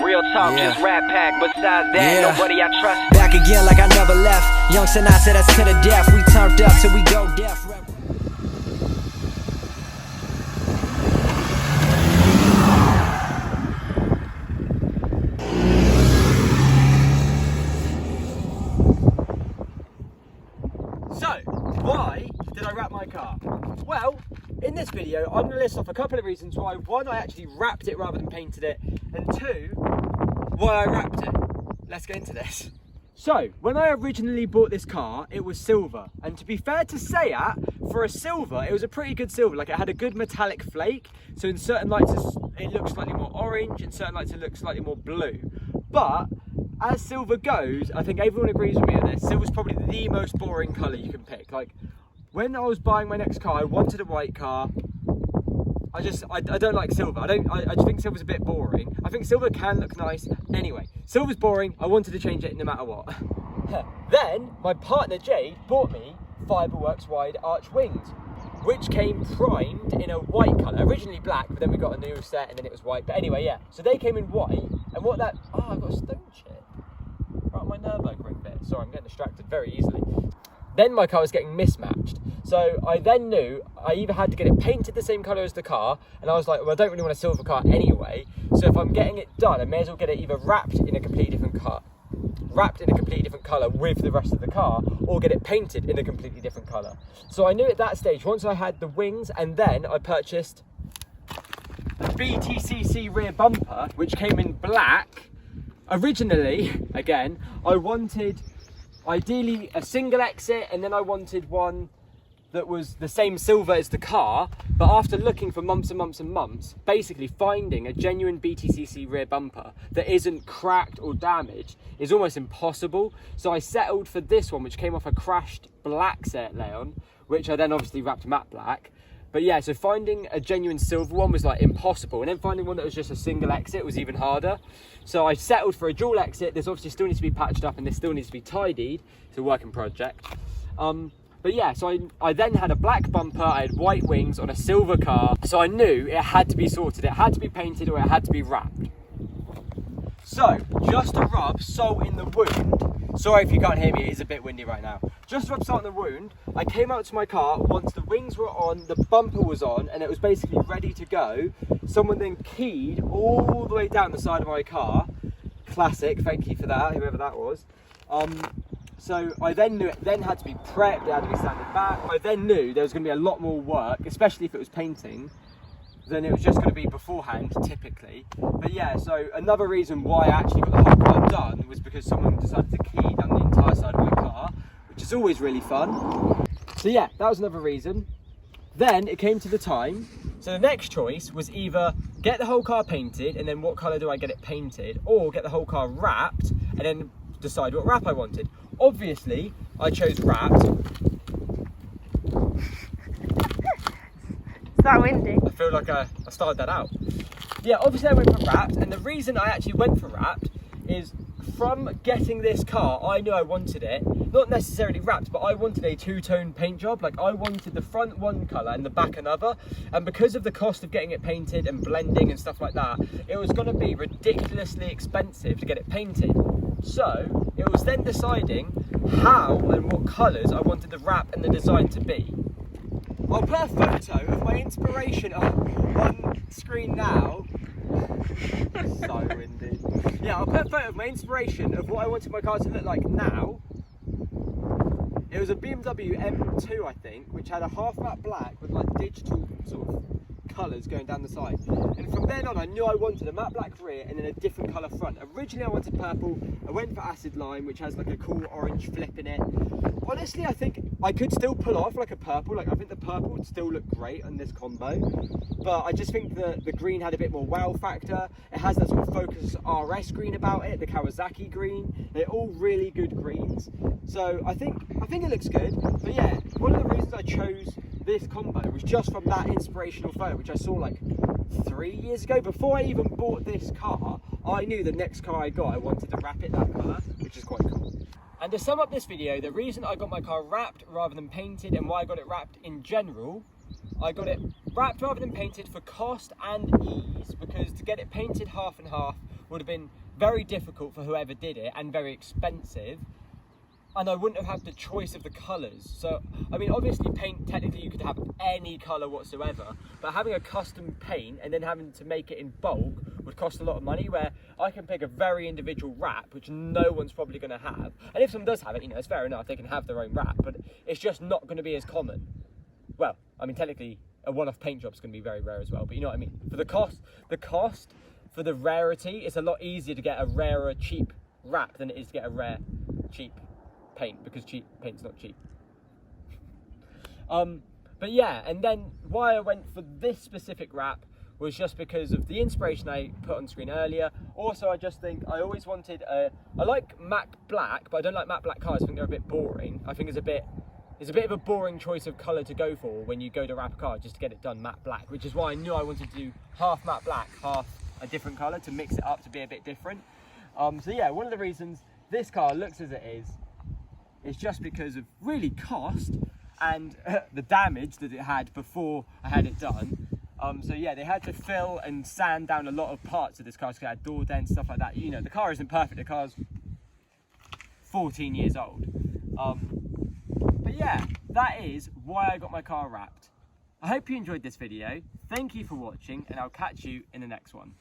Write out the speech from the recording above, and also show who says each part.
Speaker 1: real talk, just rap pack. Besides that, nobody I trust.
Speaker 2: Back again like I never left. Young Sinatra, that's to the death. We turned up till we go deaf.
Speaker 3: So, why did I wrap my car? Well, in this video, I'm going to list off a couple of reasons why. One, I actually wrapped it rather than painted it, and two, why I wrapped it. Let's get into this. So, when I originally bought this car, it was silver, and to be fair to say for a silver, it was a pretty good silver. Like, it had a good metallic flake, so in certain lights it looks slightly more orange, in certain lights it looks slightly more blue. But as silver goes, I think everyone agrees with me on this, silver's probably the most boring colour you can pick. Like, when I was buying my next car, I wanted a white car. I don't like silver. I just think silver's a bit boring. I think silver can look nice. Anyway, silver's boring. I wanted to change it no matter what. Then, my partner Jade bought me Fiberworks wide arch wings, which came primed in a white colour. Originally black, but then we got a new set and then it was white. But anyway, yeah. So they came in white, and what that... Oh, I've got a stone chip right on my Nürburgring bit. Sorry, I'm getting distracted very easily. Then my car was getting mismatched. So I then knew I either had to get it painted the same colour as the car, and I was like, well, I don't really want a silver car anyway, so if I'm getting it done, I may as well get it either wrapped in a completely different colour with the rest of the car, or get it painted in a completely different colour. So I knew at that stage, once I had the wings, and then I purchased the BTCC rear bumper, which came in black. Originally, again, I wanted ideally a single exit, and then I wanted one that was the same silver as the car, but after looking for months and months and months, basically finding a genuine BTCC rear bumper that isn't cracked or damaged is almost impossible. So I settled for this one, which came off a crashed black Seat Leon, which I then obviously wrapped matte black. But yeah, so finding a genuine silver one was like impossible, and then finding one that was just a single exit was even harder. So I settled for a dual exit. This obviously still needs to be patched up, and this still needs to be tidied. It's a working project. But yeah, so I then had a black bumper, I had white wings on a silver car, so I knew it had to be sorted, it had to be painted, or it had to be wrapped. So, just to rub salt in the wound, sorry if you can't hear me, it is a bit windy right now. Just to rub salt in the wound, I came out to my car, once the wings were on, the bumper was on, and it was basically ready to go. Someone then keyed all the way down the side of my car. Classic, thank you for that, whoever that was. So I then knew it then had to be prepped, it had to be sanded back. I then knew there was going to be a lot more work, especially if it was painting, than it was just going to be beforehand, typically. But yeah, so another reason why I actually got the whole car done was because someone decided to key down the entire side of my car, which is always really fun. So yeah, that was another reason. Then it came to the time, so the next choice was either get the whole car painted, and then what colour do I get it painted, or get the whole car wrapped, and then decide what wrap I wanted. Obviously, I chose wrapped.
Speaker 4: Is that windy?
Speaker 3: I feel like I started that out. Yeah, obviously I went for wrapped, and the reason I actually went for wrapped is from getting this car, I knew I wanted it, not necessarily wrapped, but I wanted a two-tone paint job. Like, I wanted the front one colour and the back another, and because of the cost of getting it painted and blending and stuff like that, it was going to be ridiculously expensive to get it painted. So it was then deciding how and what colours I wanted the wrap and the design to be. I'll put a photo of my inspiration on screen now. So windy. Yeah, I'll put a photo of my inspiration of what I wanted my car to look like now. It was a BMW M2, I think, which had a half matte black with like digital sort of colours going down the side, and from then on I knew I wanted a matte black rear and then a different colour front. Originally I wanted purple, I went for acid lime, which has like a cool orange flip in it. Honestly, I think I could still pull off like a purple, like I think the purple would still look great on this combo, but I just think the green had a bit more wow factor. It has that sort of Focus RS green about it, the Kawasaki green. They're all really good greens, so I think it looks good. But yeah, one of the reasons I chose this combo was just from that inspirational photo, which I saw like 3 years ago. Before I even bought this car, I knew the next car I got, I wanted to wrap it that colour, which is quite cool. And to sum up this video, the reason I got my car wrapped rather than painted, and why I got it wrapped in general, I got it wrapped rather than painted for cost and ease, because to get it painted half and half would have been very difficult for whoever did it and very expensive. And I wouldn't have had the choice of the colours. So, I mean, obviously paint, technically you could have any colour whatsoever, but having a custom paint and then having to make it in bulk would cost a lot of money, where I can pick a very individual wrap, which no one's probably going to have. And if someone does have it, you know, it's fair enough, they can have their own wrap, but it's just not going to be as common. Well, I mean, technically, a one-off paint job's going to be very rare as well, but you know what I mean? For the cost, for the rarity, it's a lot easier to get a rarer, cheap wrap than it is to get a rare, cheap paint, because cheap paint's not cheap. But yeah, and then why I went for this specific wrap was just because of the inspiration I put on screen earlier. Also, I just think I always wanted I like matte black, but I don't like matte black cars. I think they're a bit boring. I think it's a bit of a boring choice of colour to go for when you go to wrap a car, just to get it done matte black, which is why I knew I wanted to do half matte black, half a different colour, to mix it up to be a bit different. So yeah, one of the reasons this car looks as it is just because of really cost and the damage that it had before I had it done. So yeah, they had to fill and sand down a lot of parts of this car, because it had door dents, stuff like that. You know, the car isn't perfect, the car's 14 years old. But yeah, that is why I got my car wrapped. I hope you enjoyed this video. Thank you for watching, and I'll catch you in the next one.